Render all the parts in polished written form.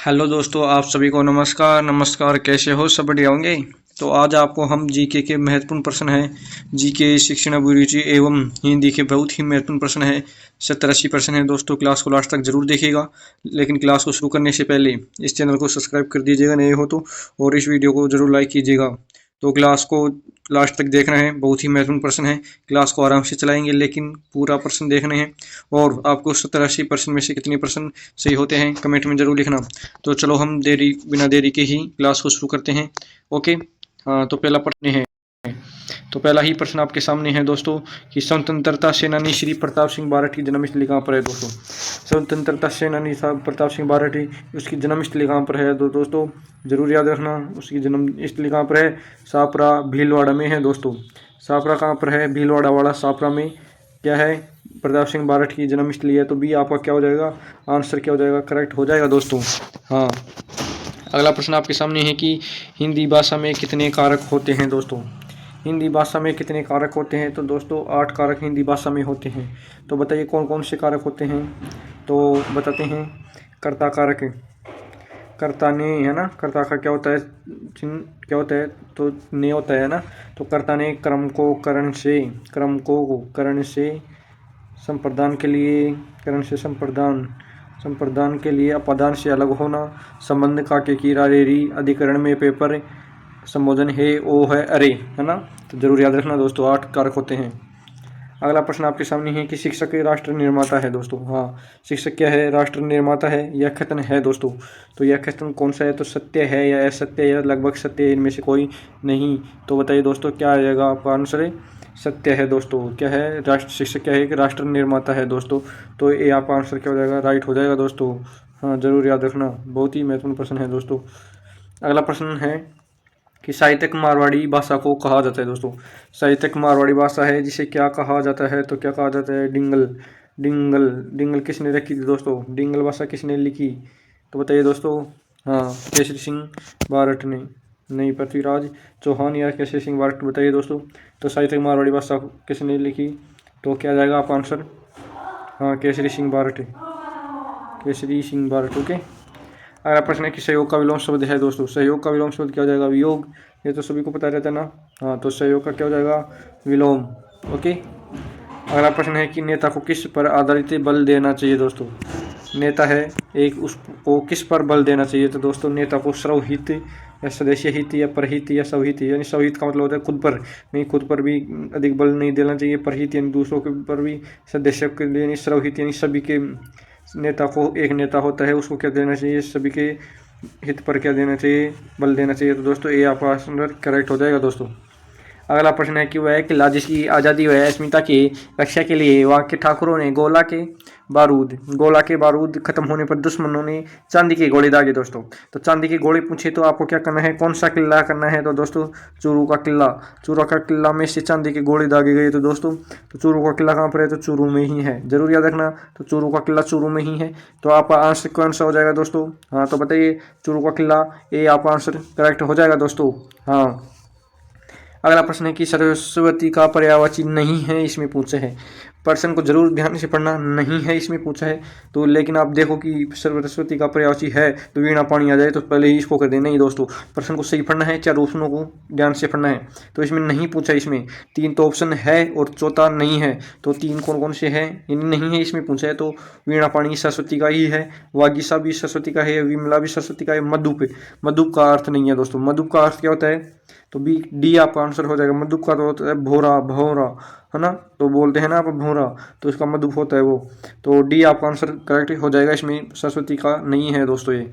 Hello दोस्तों, आप सभी को नमस्कार। नमस्कार, कैसे हो? सब बढ़िया होंगे। तो आज आपको हम जीके के महत्वपूर्ण प्रश्न हैं। जीके शिक्षण अभिरुचि एवं हिंदी के बहुत ही महत्वपूर्ण प्रश्न है। 70-80 प्रश्न है दोस्तों। क्लास को लास्ट तक जरूर देखिएगा। लेकिन क्लास को शुरू करने से पहले इस चैनल को सब्सक्राइब कर दीजिएगा नए हो तो, और इस वीडियो को जरूर लाइक कीजिएगा। तो क्लास को लास्ट तक देखना है। बहुत ही महत्वपूर्ण प्रश्न है। क्लास को आराम से चलाएंगे लेकिन पूरा प्रश्न देखने हैं। और आपको 70-80% में से कितने प्रश्न सही होते हैं कमेंट में जरूर लिखना। तो चलो हम बिना देरी के ही क्लास को शुरू करते हैं। ओके। हाँ, तो पहला प्रश्न है। तो पहला ही प्रश्न आपके सामने है दोस्तों कि स्वतंत्रता सेनानी श्री प्रताप सिंह बारठ की जन्मस्थली कहाँ पर है दोस्तों। स्वतंत्रता सेनानी साहब प्रताप सिंह बारठ उसकी जन्मस्थली कहाँ पर है दोस्तों, जरूर याद रखना। उसकी जन्मस्थली कहाँ पर है? सापरा भीलवाड़ा में है दोस्तों। सापरा कहाँ पर है? भीलवाड़ा वाला सापरा में क्या है? प्रताप सिंह बारठ की जन्मस्थली है। तो बी आपका क्या हो जाएगा? आंसर क्या हो जाएगा? करेक्ट हो जाएगा दोस्तों। हाँ, अगला प्रश्न आपके सामने है कि हिंदी भाषा में कितने कारक होते हैं दोस्तों। हिंदी भाषा में कितने कारक होते हैं? तो दोस्तों 8 कारक हिंदी भाषा में होते हैं। तो बताइए कौन कौन से कारक होते हैं। तो बताते हैं। कर्ता कारक, कर्ता ने, है ना। कर्ता का क्या होता है? चिन्ह क्या होता है? तो ने होता है ना। तो कर्ता ने क्रम को करण से संप्रदान के लिए, करण से संप्रदान के लिए अपादान से अलग होना, संबंध का के की रेरी, अधिकरण में पेपर, संबोधन है ओ है अरे, है ना। तो जरूर याद रखना दोस्तों 8 कारक होते हैं। अगला प्रश्न आपके सामने है कि शिक्षक राष्ट्र निर्माता है दोस्तों। हाँ, शिक्षक क्या है? राष्ट्र निर्माता है। यह कथन है दोस्तों। तो यह कथन कौन सा है? तो सत्य है या असत्य या लगभग सत्य, इनमें से कोई नहीं। तो बताइए दोस्तों क्या आ जाएगा आपका आंसर? सत्य है दोस्तों। क्या है? राष्ट्र शिक्षक क्या है कि राष्ट्र निर्माता है दोस्तों। तो ये आपका आंसर क्या हो जाएगा? राइट हो जाएगा दोस्तों। हाँ, जरूर याद रखना, बहुत ही महत्वपूर्ण प्रश्न है दोस्तों। अगला प्रश्न है कि साहित्यिक मारवाड़ी भाषा को कहा जाता है दोस्तों। साहित्यिक मारवाड़ी भाषा है जिसे क्या कहा जाता है? तो क्या कहा जाता है? डिंगल। डिंगल डिंगल किसने रखी थी दोस्तों? डिंगल भाषा किसने लिखी? तो बताइए दोस्तों। हाँ, केसरी सिंह बारठ ने। नहीं, पृथ्वीराज चौहान या केसरी सिंह बारठ। बताइए दोस्तों। तो साहित्यिक मारवाड़ी भाषा किसने लिखी? तो क्या जाएगा आपका आंसर? हाँ, केसरी सिंह बारठ, केसरी सिंह बारठ। ओके। अगला प्रश्न है कि सहयोग का विलोम शब्द है दोस्तों। सहयोग का विलोम शब्द क्या हो जाएगा? वियोग। ये तो सभी को पता रहता है ना। हाँ, तो सहयोग का क्या हो जाएगा? विलोम। ओके। अगला प्रश्न है कि नेता को किस पर आधारित बल देना चाहिए दोस्तों। नेता है एक, उसको किस पर बल देना चाहिए? तो दोस्तों नेता को सर्वहित या सदस्य हित या परहित या स्वहित, यानी स्वहित का मतलब होता है खुद पर नहीं, खुद पर भी अधिक बल नहीं देना चाहिए। परहित यानी दूसरों के पर भी, सदस्य के लिए यानी सर्वहित यानी सभी के। नेता को एक नेता होता है उसको क्या देना चाहिए? सभी के हित पर क्या देना चाहिए? बल देना चाहिए। तो दोस्तों ये आपका आंसर करेक्ट हो जाएगा दोस्तों। अगला प्रश्न है कि वह किला जिसकी आज़ादी व अस्मिता की रक्षा के लिए वहाँ के ठाकुरों ने गोला के बारूद खत्म होने पर दुश्मनों ने चांदी के गोले दागे दोस्तों। तो चांदी के गोले पूछे तो आपको क्या करना है? कौन सा किला करना है? तो दोस्तों चूरू का किला। चूरू का किला में से चांदी के गोले दागे गए। तो दोस्तों तो चूरू का किला कहाँ पर है? तो चूरू में ही है। जरूर याद रखना। तो चूरू का किला चूरू में ही है। तो आपका आंसर कौन सा हो जाएगा दोस्तों? हाँ, तो बताइए। चूरू का किला, ये आपका आंसर करेक्ट हो जाएगा दोस्तों। हाँ। अगला प्रश्न है कि सरस्वती का पर्यायवाची नहीं है, इसमें पूछा है। प्रश्न को जरूर ध्यान से पढ़ना, नहीं है इसमें पूछा है। तो लेकिन आप देखो कि सरस्वती का पर्यायवाची है तो वीणा पानी आ जाए तो पहले ही इसको कर देना ही दोस्तों। प्रश्न को सही पढ़ना है, चार ऑप्शनों को ध्यान से पढ़ना है। तो इसमें नहीं पूछा, इसमें 3 तो ऑप्शन है और चौथा नहीं है। तो 3 कौन कौन से है? यानी नहीं है इसमें पूछा है। तो वीणा पानी सरस्वती का ही है, वागीसा भी सरस्वती का है, विमला भी सरस्वती का है, मधुप का अर्थ नहीं है दोस्तों। मधुप का अर्थ क्या होता है? तो बी डी आपका आंसर हो जाएगा। मधुप का तो होता है भोरा, भौरा, है ना। तो बोलते हैं ना आप भौरा, तो इसका मधुप होता है वो। तो डी आपका आंसर करेक्ट हो जाएगा, इसमें सरस्वती का नहीं है दोस्तों ये।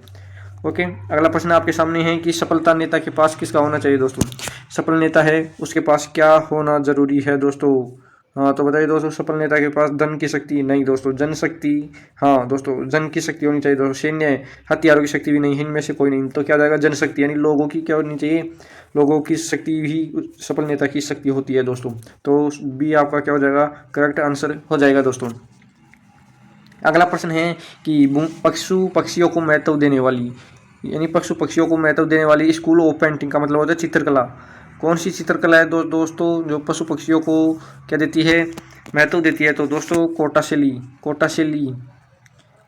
ओके। अगला प्रश्न आपके सामने है कि सफलता नेता के पास किसका होना चाहिए दोस्तों। सफल नेता है उसके पास क्या होना जरूरी है दोस्तों। हाँ, तो बताइए दोस्तों। सफल नेता के पास धन की शक्ति नहीं दोस्तों, जनशक्ति। हाँ दोस्तों, जन की शक्ति होनी चाहिए दोस्तों। सैन्य हथियारों की शक्ति भी नहीं है, इनमें से कोई नहीं। तो क्या जाएगा? जनशक्ति, यानी लोगों की क्या होनी चाहिए? लोगों की शक्ति भी सफल नेता की शक्ति होती है दोस्तों। तो बी आपका क्या हो जाएगा? करेक्ट आंसर हो जाएगा दोस्तों। अगला प्रश्न है कि पशु पक्षियों को महत्व देने वाली, यानी पशु पक्षियों को महत्व देने वाली स्कूल ऑफ पेंटिंग का मतलब होता है चित्रकला। कौन सी चित्रकला है दोस्तों जो पशु पक्षियों को क्या देती है? महत्व देती है। तो दोस्तों कोटाशैली,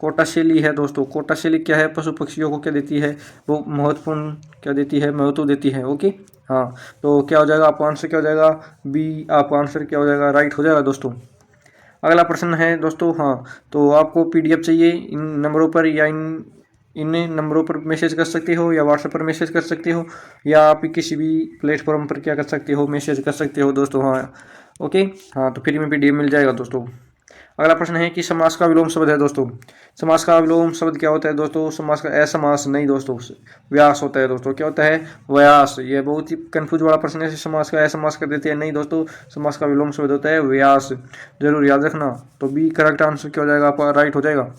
कोटा शैली है दोस्तों। कोटा शैली क्या है, पशु पक्षियों को क्या देती है, वो महत्वपूर्ण क्या देती है, महत्व देती है। ओके हाँ, तो क्या हो जाएगा, आपका आंसर क्या हो जाएगा, बी आपका आंसर क्या हो जाएगा, राइट हो जाएगा दोस्तों। अगला प्रश्न है दोस्तों, हाँ तो आपको पीडीएफ चाहिए इन नंबरों पर या इन नंबरों पर मैसेज कर सकते हो, या व्हाट्सएप पर मैसेज कर सकते हो, या आप किसी भी प्लेटफॉर्म पर क्या कर सकते हो, मैसेज कर सकते हो दोस्तों। हाँ ओके हाँ, तो फ्री में पीडीएफ मिल जाएगा दोस्तों। अगला प्रश्न है कि समास का विलोम शब्द है दोस्तों। समास का विलोम शब्द क्या होता है दोस्तों, समास का असमास नहीं दोस्तों, व्यास होता है दोस्तों। क्या होता है, व्यास। ये बहुत ही कंफ्यूज वाला प्रश्न है, समास का असमास कर देते हैं, नहीं दोस्तों, समास का विलोम शब्द होता है व्यास, जरूर याद रखना। तो बी करेक्ट आंसर क्या हो जाएगा, आपका राइट हो जाएगा।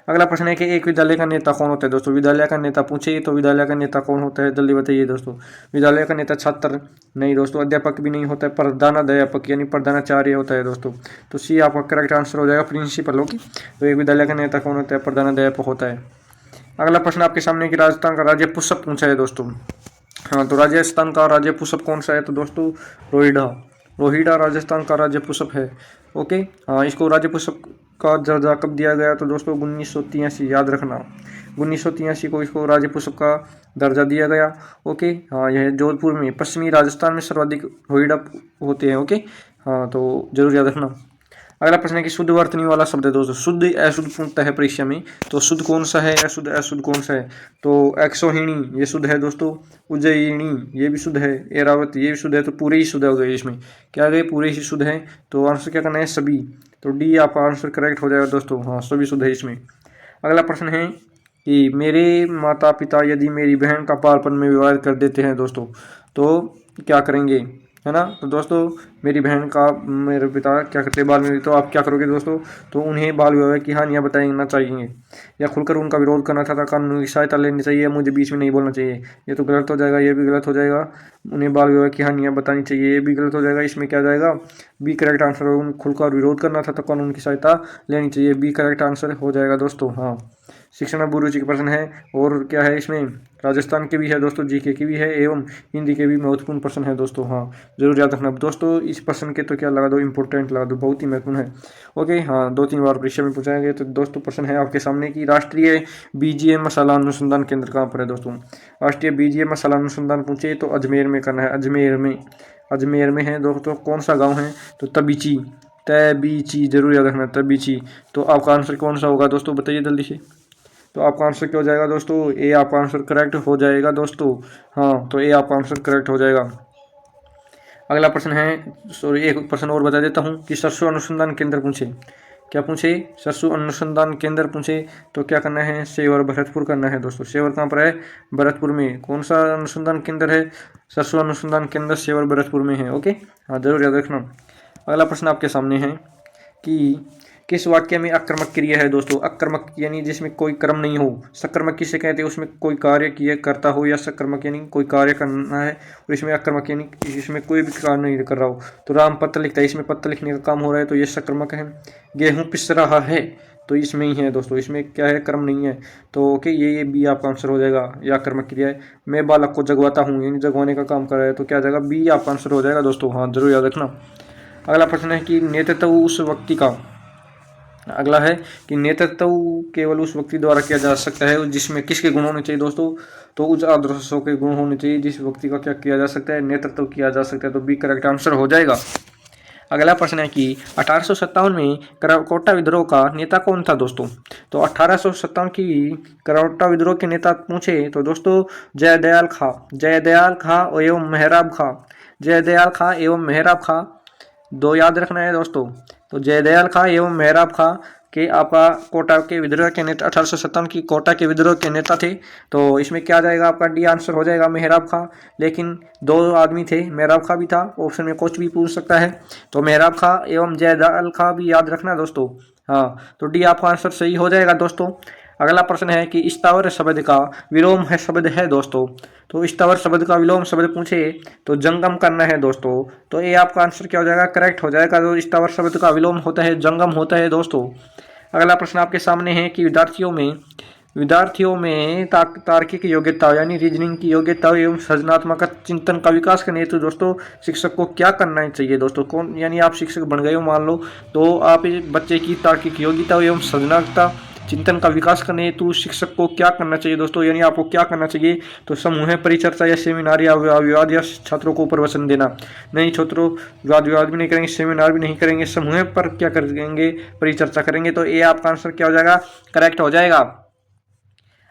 अगला प्रश्न है कि एक विद्यालय का नेता कौन होता है दोस्तों। विद्यालय का नेता पूछे तो विद्यालय का नेता कौन होता है, जल्दी बताइए दोस्तों। विद्यालय का नेता छात्र नहीं दोस्तों, अध्यापक भी नहीं होता है, प्रधानाध्यापक यानी प्रधानाचार्य होता है दोस्तों। तो सी आपका करेक्ट आंसर हो जाएगा, प्रिंसिपल। ओके, तो एक विद्यालय का नेता कौन होता है, प्रधानाध्यापक होता है। अगला प्रश्न आपके सामने कि राजस्थान का राज्य पुष्प पूछा है दोस्तों। हाँ, तो राजस्थान का राज्य पुष्प कौन सा है, तो दोस्तों रोहिड़ा। रोहिड़ा राजस्थान का राज्य पुष्प है। ओके हाँ, इसको राज्य पुष्प का दर्जा कब दिया गया, तो दोस्तों 1983, याद रखना 1983 को इसको राज्य पुष्प का दर्जा दिया गया। ओके हाँ, यह जोधपुर में, पश्चिमी राजस्थान में सर्वाधिक रोहिड़ा होते हैं। ओके हाँ, तो जरूर याद रखना। अगला प्रश्न है कि शुद्ध वर्तनी वाला शब्द है दोस्तों। शुद्ध अशुद्ध पूछता है परीक्षा में, तो शुद्ध कौन सा है, अशुद्ध अशुद्ध कौन सा है, तो एक्सोहिणी ये शुद्ध है दोस्तों, उज्जयिनी ये भी शुद्ध है, एरावत ये भी शुद्ध है, तो पूरे ही शुद्ध हो गए, इसमें क्या गए, पूरे ही शुद्ध हैं। तो आंसर क्या करना है, सभी। तो डी आपका आंसर करेक्ट हो जाएगा दोस्तों। हाँ, सभी शुद्ध है इसमें। अगला प्रश्न है कि मेरे माता पिता यदि मेरी बहन का बालपन में विवाह कर देते हैं दोस्तों, तो क्या करेंगे, है ना। तो दोस्तों मेरी बहन का मेरे पिता क्या करते हैं बाल विवाह, तो आप क्या करोगे दोस्तों, तो उन्हें बाल विवाह की हानियाँ बताना चाहिए, या खुलकर उनका विरोध करना था कानूनी सहायता लेनी चाहिए, मुझे बीच में नहीं बोलना चाहिए। ये तो गलत हो जाएगा, ये भी गलत हो जाएगा। उन्हें बाल विवाह की हानियाँ बतानी चाहिए, ये भी गलत हो जाएगा। इसमें क्या जाएगा, बी करेक्ट आंसर हो, खुलकर विरोध करना था तो कानून की सहायता लेनी चाहिए, बी करेक्ट आंसर हो जाएगा दोस्तों। हाँ, शिक्षण में रुचि के प्रश्न है, और क्या है इसमें, राजस्थान के भी है दोस्तों, जीके की भी है, एवं हिंदी के भी महत्वपूर्ण प्रश्न है दोस्तों। हाँ, जरूर याद रखना दोस्तों, इस प्रश्न के तो क्या लगा दो, इंपॉर्टेंट लगा दो, बहुत ही महत्वपूर्ण है। ओके हाँ, 2-3 बार परीक्षा में पूछा गया। तो दोस्तों प्रश्न है आपके सामने कि राष्ट्रीय बीजीय मसाला अनुसंधान केंद्र कहाँ पर है दोस्तों। राष्ट्रीय बीजीय मसाला अनुसंधान पूछे तो अजमेर में करना है, अजमेर में है दोस्तों। कौन सा गाँव है, तो तबीची, जरूर याद रखना, तबीची। तो आपका आंसर कौन सा होगा दोस्तों, बताइए जल्दी से। तो आपका आंसर क्या हो जाएगा दोस्तों, ए आपका आंसर करेक्ट हो जाएगा दोस्तों। हाँ, तो ए आपका आंसर करेक्ट हो जाएगा। अगला प्रश्न है, सॉरी एक प्रश्न और बता देता हूँ कि सरसों अनुसंधान केंद्र पूछे, क्या पूछे, सरसों अनुसंधान केंद्र पूछे तो क्या करना है, सेवर भरतपुर करना है दोस्तों। सेवर कहाँ पर है, भरतपुर में। कौन सा अनुसंधान केंद्र है, सरसों अनुसंधान केंद्र सेवर भरतपुर में है। ओके हाँ, जरूर याद रखना। अगला प्रश्न आपके सामने है कि किस वाक्य में आक्रमक क्रिया है दोस्तों। आक्रमक यानी जिसमें कोई कर्म नहीं हो। सकर्मक किसे कहते हैं, उसमें कोई कार्य किया करता हो, या सकर्मक यानी कोई कार्य करना है, और इसमें आक्रमक यानी इसमें कोई भी कार्य नहीं कर रहा हो। तो राम पत्र लिखता है, इसमें पत्र लिखने का काम हो रहा है, तो ये सकर्मक है। गेहूँ पिस रहा है, तो इसमें ही है दोस्तों, इसमें क्या है, कर्म नहीं है। तो ओके, ये बी आपका आंसर हो जाएगा, या आक्रमक क्रिया है। मैं बालक को जगवाता हूँ, यानी जगवाने का काम कर रहा है, तो क्या जाएगा, बी आपका आंसर हो जाएगा दोस्तों। हाँ, जरूर याद रखना। अगला प्रश्न है कि नेतृत्व उस व्यक्ति का, अगला है कि नेतृत्व केवल उस व्यक्ति द्वारा किया जा सकता है जिसमें किसके गुण होने चाहिए दोस्तों, तो उच्च आदर्शों के गुण होने चाहिए। जिस व्यक्ति का क्या किया जा सकता है, नेतृत्व किया जा सकता है, तो बी करेक्ट आंसर हो जाएगा। अगला प्रश्न है कि 1857 में कोटा विद्रोह का नेता कौन था दोस्तों। तो 1857 की कोटा विद्रोह के नेता पूछे तो दोस्तों जयदयाल खां एवं मेहराब खां, दो याद रखना है दोस्तों। तो जयदयाल खां एवं मेहराब खां के आपका कोटा के विद्रोह के नेता, 1857 की कोटा के विद्रोह के नेता थे। तो इसमें क्या जाएगा, आपका डी आंसर हो जाएगा, मेहराब खां। लेकिन 2 आदमी थे, मेहराब खां भी था, ऑप्शन में कुछ भी पूछ सकता है। तो मेहराब खां एवं जयदयाल खां भी याद रखना दोस्तों। हाँ, तो डी आपका आंसर सही हो जाएगा दोस्तों। अगला प्रश्न है कि स्थावर शब्द का विलोम है शब्द है दोस्तों। तो स्थावर शब्द का विलोम शब्द पूछे तो जंगम करना है दोस्तों। तो ये आपका आंसर क्या हो जाएगा, करेक्ट हो जाएगा। तो स्थावर शब्द का विलोम होता है जंगम होता है दोस्तों। अगला प्रश्न आपके सामने है कि विद्यार्थियों में तार्किक योग्यता यानी रीजनिंग की योग्यता एवं सृजनात्मक चिंतन का विकास करने हेतु दोस्तों शिक्षक को क्या करना चाहिए दोस्तों। यानी आप शिक्षक बन गए हो मान लो, तो आप बच्चे की तार्किक योग्यता एवं सृजनात्मकता चिंतन का विकास करने हेतु शिक्षक को क्या करना चाहिए दोस्तों, यानी आपको क्या करना चाहिए, तो समूह परिचर्चा या सेमिनार या विवाद या छात्रों को प्रवचन देना। नहीं छात्रों, वाद विवाद भी नहीं करेंगे, सेमिनार भी नहीं करेंगे, समूह पर क्या करेंगे, परिचर्चा करेंगे। तो ये आपका आंसर क्या हो जाएगा, करेक्ट हो जाएगा।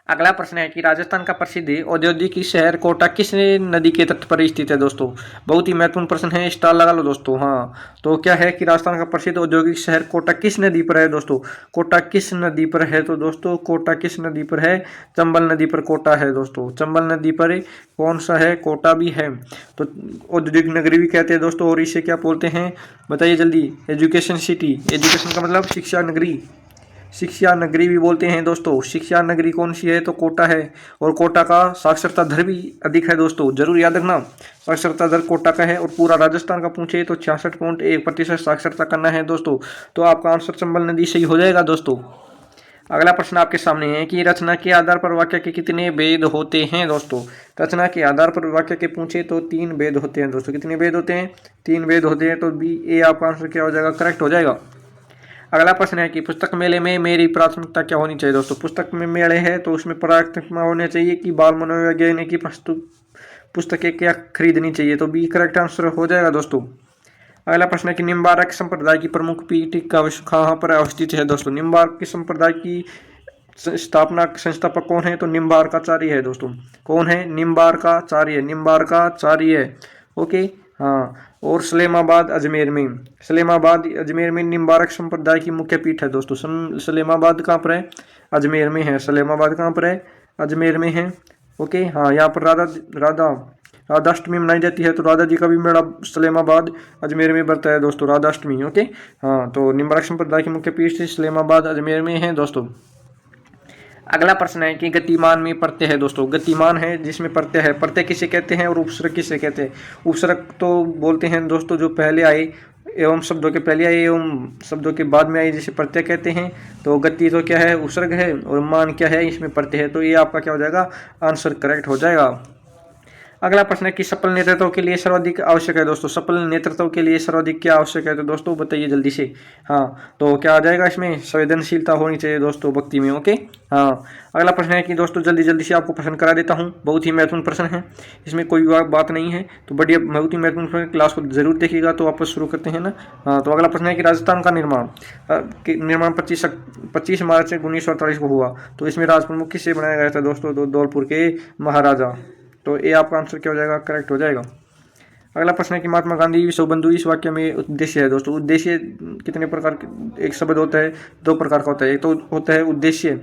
अगला प्रश्न है कि राजस्थान का प्रसिद्ध औद्योगिक शहर कोटा किस नदी के तट पर स्थित है दोस्तों। बहुत ही महत्वपूर्ण प्रश्न है, स्टार लगा लो दोस्तों। हाँ, तो क्या है कि राजस्थान का प्रसिद्ध औद्योगिक शहर कोटा किस नदी पर है दोस्तों। कोटा किस नदी पर है, तो दोस्तों कोटा किस नदी पर है, चंबल नदी पर कोटा है दोस्तों। चंबल नदी पर कौन सा है, कोटा भी है। तो औद्योगिक नगरी भी कहते हैं दोस्तों, और इसे क्या बोलते हैं, बताइए जल्दी। एजुकेशन सिटी, एजुकेशन का मतलब शिक्षा नगरी, शिक्षा नगरी भी बोलते हैं दोस्तों। शिक्षा नगरी कौन सी है, तो कोटा है। और कोटा का साक्षरता दर भी अधिक है दोस्तों, जरूर याद रखना, साक्षरता दर कोटा का है। और पूरा राजस्थान का पूछे तो 66.1% साक्षरता करना है दोस्तों। तो आपका आंसर चंबल नदी सही हो जाएगा दोस्तों। अगला प्रश्न आपके सामने है कि रचना के आधार पर वाक्य के कितने भेद होते हैं दोस्तों। रचना के आधार पर वाक्य के पूछे तो 3 भेद होते हैं दोस्तों। कितने भेद होते हैं, 3 भेद होते हैं। तो बी ए आपका आंसर क्या हो जाएगा, करेक्ट हो जाएगा। अगला प्रश्न है कि पुस्तक मेले में मेरी प्राथमिकता क्या होनी चाहिए दोस्तों। पुस्तक में मेले है तो उसमें प्राथमिकता होनी चाहिए कि बाल मनोवैज्ञानिक की पुस्तकें क्या खरीदनी चाहिए। तो बी करेक्ट आंसर हो जाएगा दोस्तों। अगला प्रश्न है कि निम्बारक संप्रदाय की प्रमुख पीठ कहाँ पर अवस्थित है दोस्तों। निम्बारक की संप्रदाय की संस्थापक कौन है, तो निम्बारकाचार्य है दोस्तों। कौन है, निम्बारकाचार्य, निम्बारकाचार्य। ओके, हाँ। और सलेमाबाद अजमेर में, सलेमाबाद अजमेर में निम्बारक संप्रदाय की मुख्य पीठ है दोस्तों। सलेमाबाद कहाँ पर है, अजमेर में है। सलेमाबाद कहाँ पर है, अजमेर में है। ओके, हाँ, यहाँ पर राधाष्टमी मनाई जाती है। तो राधा जी का भी मेला सलेमाबाद अजमेर में बढ़ता है दोस्तों, राधाष्टमी। ओके, हाँ, तो निम्बारक संप्रदाय की मुख्य पीठ सलेमाबाद अजमेर में है दोस्तों। अगला प्रश्न है कि गतिमान में प्रत्यय है दोस्तों। गतिमान है जिसमें प्रत्यय है, प्रत्यय किसे कहते हैं और उपसर्ग किसे कहते हैं। उपसर्ग तो बोलते हैं दोस्तों जो पहले आए, एवं शब्दों के पहले आए एवं शब्दों के बाद में आए, जिसे प्रत्यय कहते हैं। तो गति तो क्या है, उपसर्ग है, और मान क्या है, इसमें प्रत्यय है। तो ये आपका क्या हो जाएगा, आंसर करेक्ट हो जाएगा। अगला प्रश्न है कि सफल नेतृत्व के लिए सर्वाधिक आवश्यक है दोस्तों। सफल नेतृत्व के लिए सर्वाधिक क्या आवश्यक है, तो दोस्तों बताइए जल्दी से। हाँ, तो क्या आ जाएगा इसमें, संवेदनशीलता होनी चाहिए दोस्तों भक्ति में। ओके, हाँ। अगला प्रश्न है कि दोस्तों जल्दी जल्दी से आपको प्रश्न करा देता हूँ, बहुत ही महत्वपूर्ण प्रश्न है, इसमें कोई बात नहीं है। तो बढ़िया, बहुत ही महत्वपूर्ण क्लास को जरूर देखिएगा। तो वापस शुरू करते हैं ना। हाँ, तो अगला प्रश्न है कि राजस्थान का निर्माण 25 मार्च 1948 को हुआ। तो इसमें राज प्रमुख किससे बनाया गया था दोस्तों, तो धौलपुर के महाराजा। तो ये आपका आंसर क्या हो जाएगा, करेक्ट हो जाएगा। अगला प्रश्न है कि महात्मा गांधी विश्व बंधु इस वाक्य में उद्देश्य है दोस्तों। उद्देश्य कितने प्रकार के, एक शब्द होता है, 2 प्रकार का होता है। एक तो होता है उद्देश्य,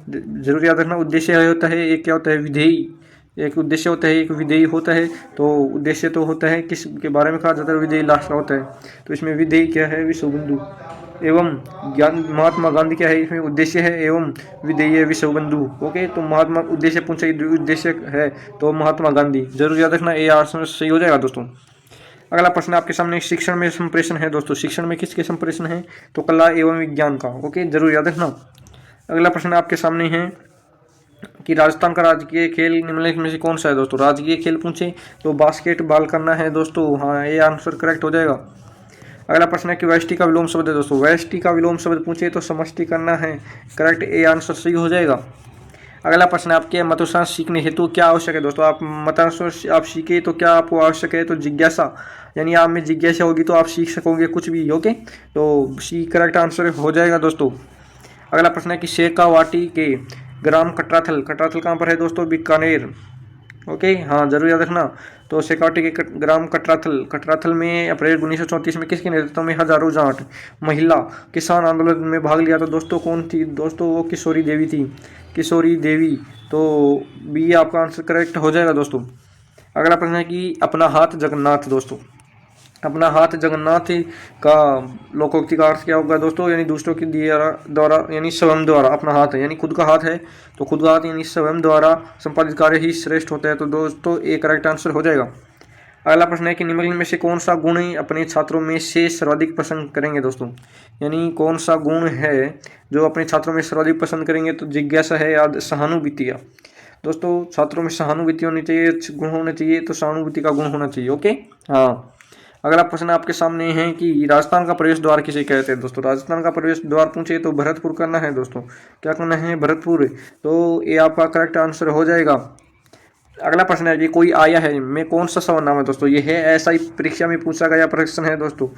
जरूर याद रखना, उद्देश्य होता है, एक क्या होता है, विधेयी। एक उद्देश्य होता है, एक विधेयी होता है। तो उद्देश्य तो होता है किस के बारे में कहा जाता है, विधेयी लास्ट का होता है। तो इसमें विधेयी क्या है, विश्व बंधु एवं ज्ञान महात्मा गांधी क्या है, इसमें उद्देश्य है एवं विधेय विश्व बंधु। ओके, तो महात्मा उद्देश्य पूछे, उद्देश्य है तो महात्मा गांधी, जरूर याद रखना, ये आंसर सही हो जाएगा दोस्तों। अगला प्रश्न आपके सामने शिक्षण में संप्रेषण है दोस्तों। शिक्षण में किसके संप्रेषण है, तो कला एवं विज्ञान का। ओके, जरूर याद रखना। अगला प्रश्न आपके सामने है कि राजस्थान का राजकीय खेल निम्नलिखित में से कौन सा है दोस्तों। राजकीय खेल पूछे तो बास्केटबॉल करना है दोस्तों। हाँ, ये आंसर करेक्ट हो जाएगा। अगला प्रश्न है कि व्यष्टि का विलोम शब्द है दोस्तों। व्यष्टि का विलोम शब्द पूछे तो समष्टि करना है, करेक्ट, ए आंसर सही हो जाएगा। अगला प्रश्न आपके मतशास्त्र सीखने हेतु क्या आवश्यक है दोस्तों। आप मतशास्त्र आप सीखे तो क्या आपको आवश्यक है, तो जिज्ञासा, यानी आप में जिज्ञासा होगी तो आप सीख सकोगे कुछ भी। ओके, तो सी करेक्ट आंसर हो जाएगा दोस्तों। अगला प्रश्न है कि शेखावाटी के ग्राम कटराथल, कटराथल कहाँ पर है दोस्तों, बीकानेर। ओके, हाँ, जरूर याद रखना। तो शेखावाटी के ग्राम कटराथल में अप्रैल 1934 में किसके नेतृत्व में हजारों जाट महिला किसान आंदोलन में भाग लिया था दोस्तों। कौन थी दोस्तों, वो किशोरी देवी थी, किशोरी देवी। तो बी आपका आंसर करेक्ट हो जाएगा दोस्तों। अगला प्रश्न है कि अपना हाथ जगन्नाथ दोस्तों। अपना हाथ जगन्नाथ का लोकोक्ति का अर्थ क्या होगा दोस्तों, यानी दूसरों के द्वारा यानी स्वयं द्वारा। अपना हाथ है यानी खुद का हाथ है, तो खुद का हाथ यानी स्वयं द्वारा संपादित कार्य ही श्रेष्ठ होता है। तो दोस्तों एक करेक्ट आंसर हो जाएगा। अगला प्रश्न है कि निम्नलिखित में से कौन सा गुण अपने छात्रों में से सर्वाधिक पसंद करेंगे दोस्तों। यानी कौन सा गुण है जो अपने छात्रों में सर्वाधिक पसंद करेंगे, तो जिज्ञासा है या सहानुभूति। दोस्तों छात्रों में सहानुभूति होनी चाहिए, गुण होना चाहिए, तो सहानुभूति का गुण होना चाहिए। ओके, हाँ। अगला प्रश्न आपके सामने है कि राजस्थान का प्रवेश द्वार किसे कहते हैं दोस्तों। राजस्थान का प्रवेश द्वार पूछे तो भरतपुर करना है दोस्तों। क्या करना है? भरतपुर। तो ये आपका करेक्ट आंसर हो जाएगा। अगला प्रश्न है कि कोई आया है में कौन सा सर्वनाम है दोस्तों। ये है एसआई परीक्षा में पूछा गया प्रश्न है दोस्तों।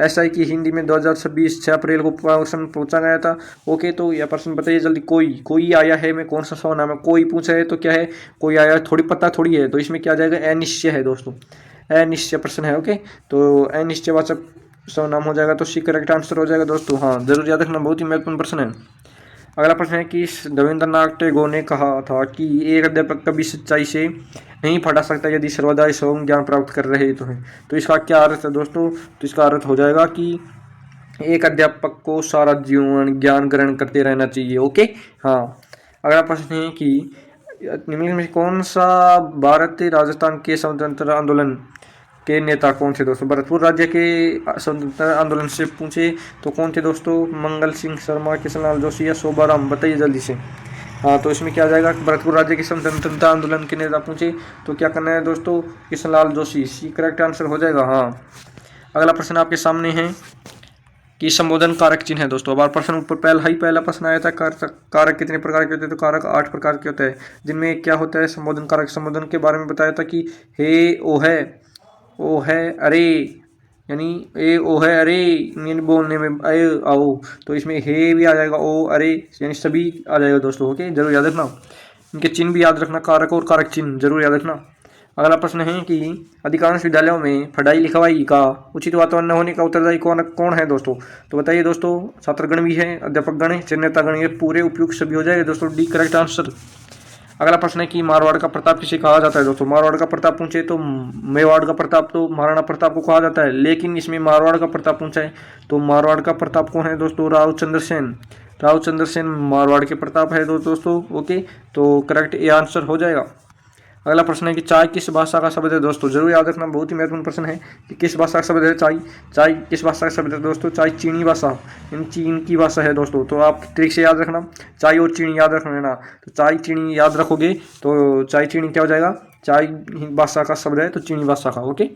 एसआई की हिंदी में 2026 6 अप्रैल को प्रश्न पूछा गया था। ओके, तो यह प्रश्न बताइए जल्दी। कोई आया है में कौन सा सर्वनाम है। कोई पूछा है तो क्या है? कोई आया है, थोड़ी पता थोड़ी है, तो इसमें क्या जाएगा? अनिश्चय है दोस्तों। अनिश्चय प्रश्न है। ओके, तो अनिश्चयवाचक सर्वनाम हो जाएगा, तो सी करेक्ट आंसर हो जाएगा दोस्तों। हाँ, जरूर याद रखना, बहुत ही महत्वपूर्ण प्रश्न है। अगला प्रश्न है कि रविंद्रनाथ टैगोर ने कहा था कि एक अध्यापक कभी सच्चाई से नहीं पढ़ा सकता यदि सर्वदा स्वयं ज्ञान प्राप्त कर रहे तो है। तो इसका क्या अर्थ है दोस्तों? तो इसका अर्थ हो जाएगा कि एक अध्यापक को सारा जीवन ज्ञान ग्रहण करते रहना चाहिए। ओके, हाँ। अगला प्रश्न है कि निम्नलिखित में कौन सा भारतीय राजस्थान के स्वतंत्रता आंदोलन के नेता कौन थे दोस्तों। भरतपुर राज्य के स्वतंत्रता आंदोलन से पूछे तो कौन थे दोस्तों? मंगल सिंह शर्मा, किशनलाल जोशी या शोभाराम। बताइए जल्दी से। हाँ, तो इसमें क्या जाएगा? भरतपुर राज्य के स्वतंत्रता आंदोलन के नेता पूछे तो क्या करना है दोस्तों? Kishanlal Joshi. C correct answer हो जाएगा। हाँ, अगला प्रश्न आपके सामने है कि संबोधन कारक चिन्ह है दोस्तों। अब प्रश्न ऊपर पहला प्रश्न आया था, कारक कितने प्रकार के होते हैं। तो कारक 8 प्रकार के होते हैं, जिनमें क्या होता है? संबोधन कारक। संबोधन के बारे में बताया था कि हे, ओ है, अरे, यानी ए ओ है, अरे यानी बोलने में ए आओ, तो इसमें हे भी आ जाएगा, ओ, अरे, यानी सभी आ जाएगा दोस्तों। ओके, जरूर याद रखना। इनके चिन्ह भी याद रखना, कारक और कारक चिन्ह जरूर याद रखना। अगला प्रश्न है कि अधिकांश विद्यालयों में पढ़ाई लिखाई का उचित वातावरण न होने का उत्तरदायी कौन है दोस्तों। तो बताइए दोस्तों। छात्रगण भी है, अध्यापक गण है, चयनकर्ता गण, ये पूरे उपयुक्त सभी हो जाएगा दोस्तों। D correct answer. अगला प्रश्न है कि मारवाड़ का प्रताप किसे कहा जाता है दोस्तों। मारवाड़ का प्रताप पूछे तो मेवाड़ का प्रताप तो महाराणा प्रताप को कहा जाता है, लेकिन इसमें मारवाड़ का प्रताप पूछा है तो मारवाड़ का प्रताप कौन है दोस्तों? रावचंद्र सेन। रावचंद्र सेन मारवाड़ के प्रताप है दोस्तों। ओके, तो करेक्ट ये आंसर हो जाएगा। अगला प्रश्न है कि चाय किस भाषा का शब्द है दोस्तों। जरूर याद रखना, बहुत ही महत्वपूर्ण प्रश्न है कि किस भाषा का शब्द है चाय। चाय किस भाषा का शब्द है दोस्तों? चाय चीनी भाषा, इन चीन की भाषा है दोस्तों। तो आप ट्रिक से याद रखना, चाय और चीनी याद रखना है ना। तो चाय चीनी याद रखोगे तो चाय चीनी क्या हो जाएगा? चाय भाषा का शब्द है तो चीनी भाषा का। ओके,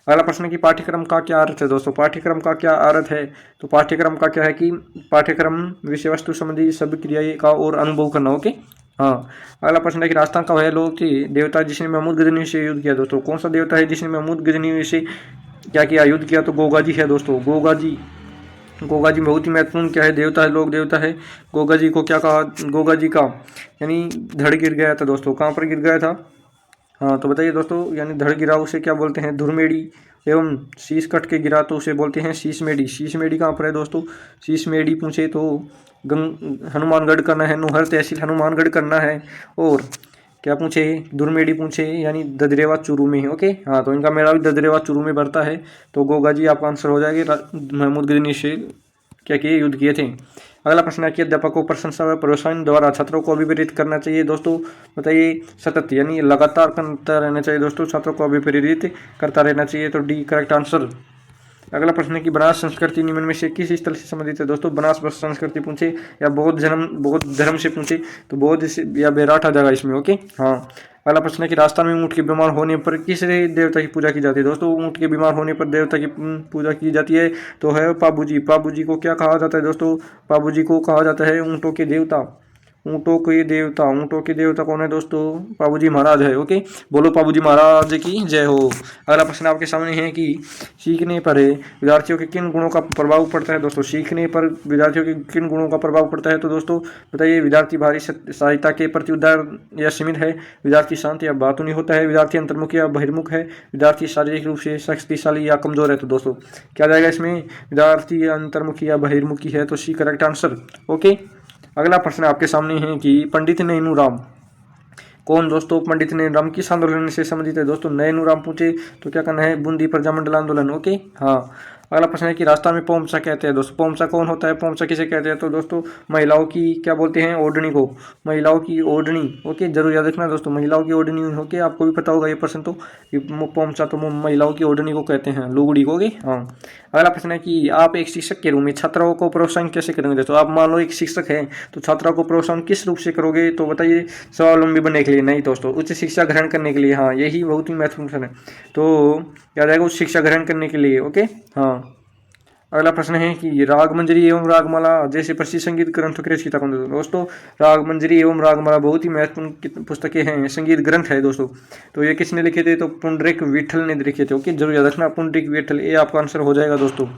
अगला प्रश्न है कि पाठ्यक्रम का क्या अर्थ है दोस्तों। पाठ्यक्रम का क्या अर्थ है? तो पाठ्यक्रम का क्या है कि पाठ्यक्रम विषय वस्तु संबंधी सभी क्रियाएं का और अनुभव करना। ओके, हाँ। अगला प्रश्न है कि राजस्थान का वह लोग की देवता जिसने महमूद गजनी से युद्ध किया दोस्तों। कौन सा देवता है जिसने महमूद गजनी से क्या किया? युद्ध किया। तो गोगा जी है दोस्तों। गोगा जी बहुत ही महत्वपूर्ण क्या है? देवता है, लोक देवता है। गोगा जी को क्या कहा? गोगा जी का यानी धड़ गिर गया था दोस्तों। कहाँ पर गिर गया था? हाँ, तो बताइए दोस्तों। यानी धड़ गिरा उसे क्या बोलते हैं? धुरमेड़ी। एवं शीश कट के गिरा तो उसे बोलते हैं शीश मेढ़ी। शीश मेढ़ी कहाँ पर है दोस्तों? शीश मेढ़ी पूछे तो हनुमानगढ़ करना है, नोहर तहसील हनुमानगढ़ करना है। और क्या पूछे? दुरमेड़ी पूछे यानी ददरेवा चूरू में। ओके, हाँ, तो इनका मेला भी ददरेवा चूरू में बढ़ता है। तो गोगा जी आपका आंसर हो जाएगा। महमूद गजनी से क्या किए? युद्ध किए थे। अगला प्रश्न है कि अध्यापक को प्रशंसा व प्रोत्साहन द्वारा छात्रों को अभिप्रेरित करना चाहिए दोस्तों। बताइए। सतत यानी लगातार करता रहना चाहिए दोस्तों, छात्रों को अभिप्रेरित करता रहना चाहिए। तो डी करेक्ट आंसर। अगला प्रश्न है कि बनास संस्कृति निम्न में से किस स्थल से संबंधित है दोस्तों। बनास संस्कृति पूछे या बौद्ध धर्म से पूछे तो बौद्ध या बेराट आ जाएगा इसमें। ओके, हाँ। अगला प्रश्न है कि राजस्थान में ऊँट के बीमार होने पर किस देवता की पूजा की जाती है दोस्तों। ऊँट के बीमार होने पर देवता की पूजा की जाती है तो है पाबू जी। पाबू जी को क्या कहा जाता है दोस्तों? पाबू जी को कहा जाता है ऊँटों के देवता। ऊँटों के देवता कौन है दोस्तों? पाबूजी महाराज है। ओके, बोलो पाबूजी महाराज की जय हो। अगला प्रश्न आपके सामने है कि सीखने पर विद्यार्थियों के किन गुणों का प्रभाव पड़ता है दोस्तों। सीखने पर विद्यार्थियों के किन गुणों का प्रभाव पड़ता है तो दोस्तों बताइए। विद्यार्थी भारी सहायता के प्रति उदार या सीमित है, विद्यार्थी शांत या बातूनी होता है, विद्यार्थी अंतर्मुखी या बहिर्मुख है, विद्यार्थी शारीरिक रूप से शक्तिशाली या कमजोर है। तो दोस्तों क्या जाएगा इसमें? विद्यार्थी अंतर्मुखी या बहिर्मुखी है, तो सी करेक्ट आंसर। ओके, अगला प्रश्न आपके सामने है कि पंडित नैनूराम कौन दोस्तों? पंडित नैनूराम किस आंदोलन से संबंधित है दोस्तों? नैनूराम पूछे तो क्या करना है? बूंदी प्रजामंडल आंदोलन। ओके, हाँ। अगला प्रश्न है कि राजस्थान में पोमचा कहते हैं दोस्तों। पोमचा कौन होता है, पोमचा किसे कहते हैं, तो दोस्तों महिलाओं की क्या बोलते हैं, ओढ़नी को, महिलाओं की ओढ़नी। ओके, जरूर याद रखना दोस्तों, महिलाओं की ओढ़नी। ओके, आपको भी पता होगा ये प्रश्न तो, पोमचा तो महिलाओं की ओढ़नी को कहते हैं, लुगड़ी को। ओके हाँ। अगला प्रश्न है कि आप एक शिक्षक के रूप में छात्राओं को प्रोत्साहन कैसे करेंगे दोस्तों। आप मान लो एक शिक्षक है तो छात्रों को प्रोत्साहन किस रूप से करोगे, तो बताइए, स्वावलंबी बनने के लिए नहीं दोस्तों, उच्च शिक्षा ग्रहण करने के लिए। हाँ, यही बहुत ही महत्वपूर्ण प्रश्न है, तो क्या जाएगा, उच्च शिक्षा ग्रहण करने के लिए। ओके हाँ। अगला प्रश्न है कि राग मंजरी एवं रागमाला जैसे प्रसिद्ध संगीत ग्रंथों की रचयिता कौन है दोस्तों। राग मंजरी एवं रागमाला बहुत ही महत्वपूर्ण पुस्तकें हैं, संगीत ग्रंथ है दोस्तों। तो ये किसने लिखे थे, तो पुंडरीक विठल ने लिखे थे। ओके, जरूर याद रखना, पुंडरीक विठल, ये आपका आंसर हो जाएगा दोस्तों।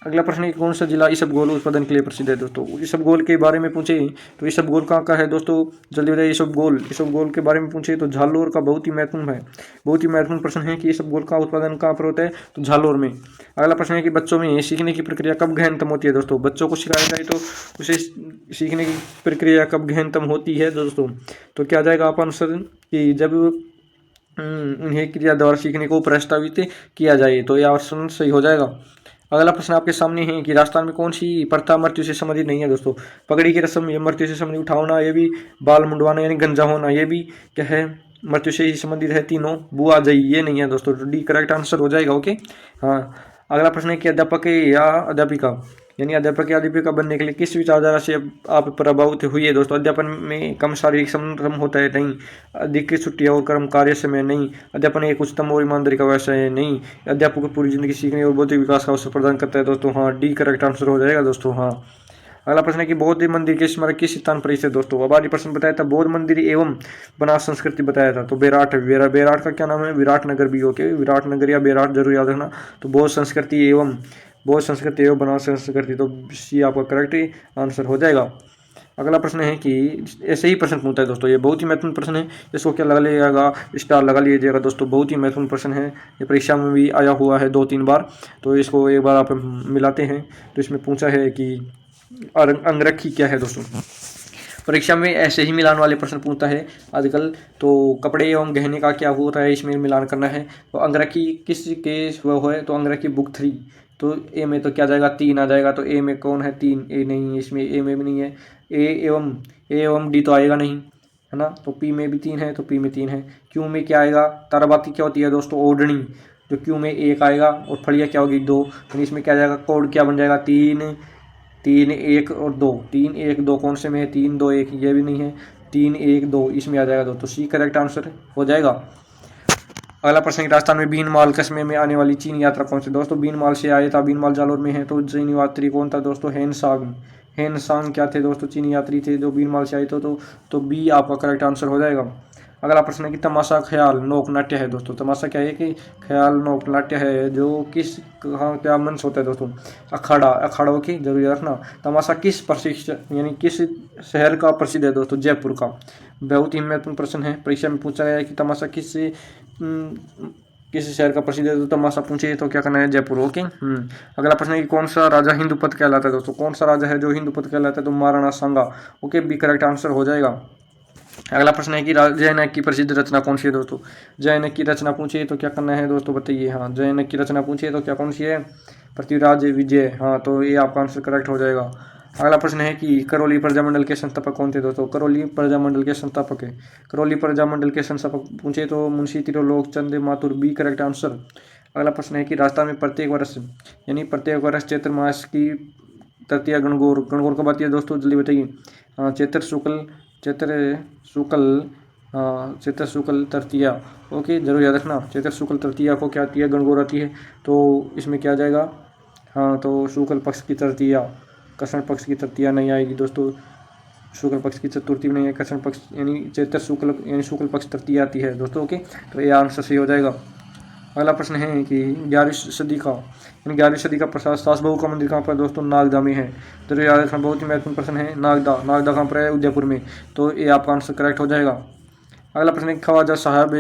अगला प्रश्न है कौन सा जिला इसबगोल उत्पादन के लिए प्रसिद्ध है दोस्तों। इसबगोल के बारे में पूछे तो इसबगोल कहाँ का है दोस्तों, जल्दी बताइए। इसबगोल के बारे में पूछे तो झालोर का, बहुत ही महत्वपूर्ण है, बहुत ही महत्वपूर्ण प्रश्न है कि इसबगोल का उत्पादन कहाँ पर होता है, तो झालोर में। अगला प्रश्न है कि बच्चों में सीखने की प्रक्रिया कब गहनतम होती है दोस्तों। बच्चों को सिखाया जाए तो उसे सीखने की प्रक्रिया कब गहनतम होती है दोस्तों, तो क्या जाएगा आप आंसर कि जब उन्हें क्रिया द्वारा सीखने को प्रस्तावित किया जाए, तो यह ऑप्शन सही हो जाएगा। अगला प्रश्न आपके सामने है कि राजस्थान में कौन सी प्रथा मृत्यु से संबंधित नहीं है दोस्तों। पगड़ी की रस्म, ये मृत्यु से संबंधित, उठाना ये भी, बाल मुंडवाना यानी गंजा होना ये भी क्या है, मृत्यु से ही संबंधित है तीनों। बुआ जई ये नहीं है दोस्तों, डी करेक्ट आंसर हो जाएगा। ओके हाँ। अगला प्रश्न है कि अध्यापक या अध्यापिका यानी अध्यापक या अध्यापिका बनने के लिए किस विचारधारा से आप प्रभावित हुई है दोस्तों। अध्यापन में कम शारीरिक श्रम होता है नहीं, अधिक छुट्टियां और कर्म कार्य समय नहीं, अध्यापन एक उच्चतम और ईमानदारी का व्यवसाय है नहीं, अध्यापक को पूरी जिंदगी सीखने और बौद्धिक विकास का अवसर प्रदान करता है दोस्तों। हाँ, डी करेक्ट आंसर हो जाएगा दोस्तों। हाँ। अगला प्रश्न है कि बौद्ध मंदिर के स्मारक किस स्थान पर स्थित दोस्तों। अब आगे प्रश्न बताया था बौद्ध मंदिर एवं बनास संस्कृति बताया था, तो बेराट है। बेराट का क्या नाम है, विराट नगर भी। ओके, विराट नगर या बेराट जरूर याद रखना। तो बौद्ध संस्कृति एवं बनास संस्कृति, तो सी आपका करेक्ट आंसर हो जाएगा। अगला प्रश्न है कि ऐसे ही प्रश्न पूछता है दोस्तों, ये बहुत ही महत्वपूर्ण प्रश्न है, इसको क्या लगा लीजिएगा, स्टार लगा लीजिएगा दोस्तों, बहुत ही महत्वपूर्ण प्रश्न है, ये परीक्षा में भी आया हुआ है 2-3 बार, तो इसको एक बार आप मिलाते हैं। तो इसमें पूछा है कि अंगरखी क्या है दोस्तों। परीक्षा में ऐसे ही मिलान वाले प्रश्न पूछता है आजकल, तो कपड़े एवं गहने का क्या होता है, इसमें मिलान करना है। तो अंगरखी किस केस वो है, तो अंगरखी बुक 3, तो ए में तो क्या जाएगा, 3 आ जाएगा। तो ए में कौन है, 3, ए नहीं है, इसमें ए में भी नहीं है। ए एवं डी तो आएगा नहीं, है ना। तो पी में भी 3 है, तो पी में 3 है। क्यू में क्या आएगा, ताराबाती क्या होती है दोस्तों, ओढ़नी, जो क्यू में 1 आएगा, और फड़िया क्या होगी 2। तो इसमें क्या जाएगा, कोड क्या बन जाएगा, 3 3 1 और 2, 3 1 2 कौन से में है, 3 2 1 ये भी नहीं है, 3 1 2 इसमें आ जाएगा 2, तो सी करेक्ट आंसर हो जाएगा। अगला प्रश्न है राजस्थान में बीनमाल कस्बे में आने वाली चीनी यात्रा कौन सी दोस्तों। बीनमाल से आए था, बीनमाल जालोर में है, तो चीनी यात्री कौन था दोस्तों, हेनसांग क्या थे दोस्तों, चीनी यात्री थे जो बीनमाल से आए थे। तो बी आपका करेक्ट आंसर हो जाएगा। अगला प्रश्न है कि तमाशा ख्याल नोक नाट्य है दोस्तों। तमाशा क्या है कि ख्याल नोक नाट्य है, जो किस कहाँ क्या मंच होता है दोस्तों, अखाड़ों की जरूर रखना। तमाशा किस प्रशिक्षण यानी किस शहर का प्रसिद्ध है दोस्तों, जयपुर का। बहुत ही महत्वपूर्ण प्रश्न है, परीक्षा में पूछा गया है कि तमाशा किस शहर का प्रसिद्ध है, तो तमाशा पूछे तो क्या करना है, जयपुर। ओके। अगला प्रश्न है कि कौन सा राजा हिंदुपत कहलाता है दोस्तों। कौन सा राजा है जो हिंदुपत कहलाता है, तो महाराणा सांगा। ओके, बी करेक्ट आंसर हो जाएगा। अगला प्रश्न है कि जयनक की प्रसिद्ध रचना कौन सी है दोस्तों। जयनक की रचना पूछे तो क्या करना है दोस्तों, बताइए। हाँ, जयनक की रचना पूछे तो क्या कौन सी है, पृथ्वीराज विजय। हाँ, तो ये आपका आंसर करेक्ट हो जाएगा। अगला प्रश्न है कि करौली प्रजामंडल के संस्थापक कौन थे दोस्तों। करौली प्रजामंडल के संस्थापक है, करौली प्रजामंडल के संस्थापक पूछे तो मुंशी त्रिलोक चंद माथुर, बी करेक्ट आंसर। अगला प्रश्न है कि राजस्थान में प्रत्येक वर्ष चैत्र मास की तृतीया गणगौर कब आती है दोस्तों, जल्दी बताइए। चैत्र शुक्ल तृतीया। ओके, जरूर याद रखना, चैत्र शुक्ल तृतीया को क्या आती है, गणगौर आती है। तो इसमें क्या जाएगा, हाँ, तो शुक्ल पक्ष की तृतीया, कृष्ण पक्ष की तृतीया नहीं आएगी दोस्तों, शुक्ल पक्ष की चतुर्थी नहीं है, कृष्ण पक्ष यानी चैत्र शुक्ल यानी शुक्ल पक्ष तृतीया आती है दोस्तों। ओके, तो ये आंसर सही हो जाएगा। अगला प्रश्न है कि 11वीं सदी का प्रसाद सास बहू का मंदिर कहाँ पर दोस्तों, नागदा में है। तो याद रखना, बहुत ही महत्वपूर्ण प्रश्न है। नागदा कहाँ पर है, उदयपुर में, तो ये आपका आंसर करेक्ट हो जाएगा। अगला प्रश्न है ख्वाजा साहब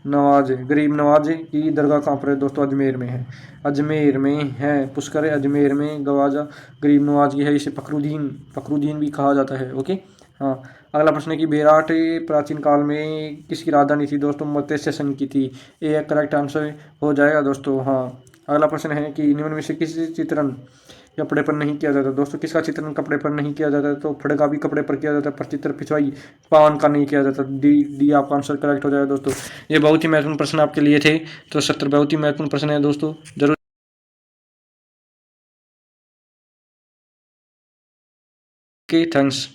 नवाज गरीब नवाज की दरगाह कहाँ पर है दोस्तों, अजमेर में है। अजमेर में है, पुष्कर अजमेर में ख्वाजा गरीब नवाज की है, इसे फखरुद्दीन भी कहा जाता है। ओके हाँ। अगला प्रश्न है कि बेराट प्राचीन काल में किसकी राजधानी थी दोस्तों, मत्स्य सेन की थी। ये करेक्ट आंसर हो जाएगा दोस्तों। हाँ, अगला प्रश्न है कि निम्न में से किसी चित्रण कपड़े पर नहीं किया जाता। दोस्तों किसका चित्रण कपड़े पर नहीं किया जाता? तो फड़ का भी कपड़े पर किया जाता है, पर चित्र पिछवाई पान का नहीं किया जाता। डी आपका आंसर करेक्ट हो जाएगा दोस्तों। ये बहुत ही महत्वपूर्ण प्रश्न आपके लिए थे। तो 70 बहुत ही महत्वपूर्ण प्रश्न है दोस्तों, जरूर। Okay, thanks.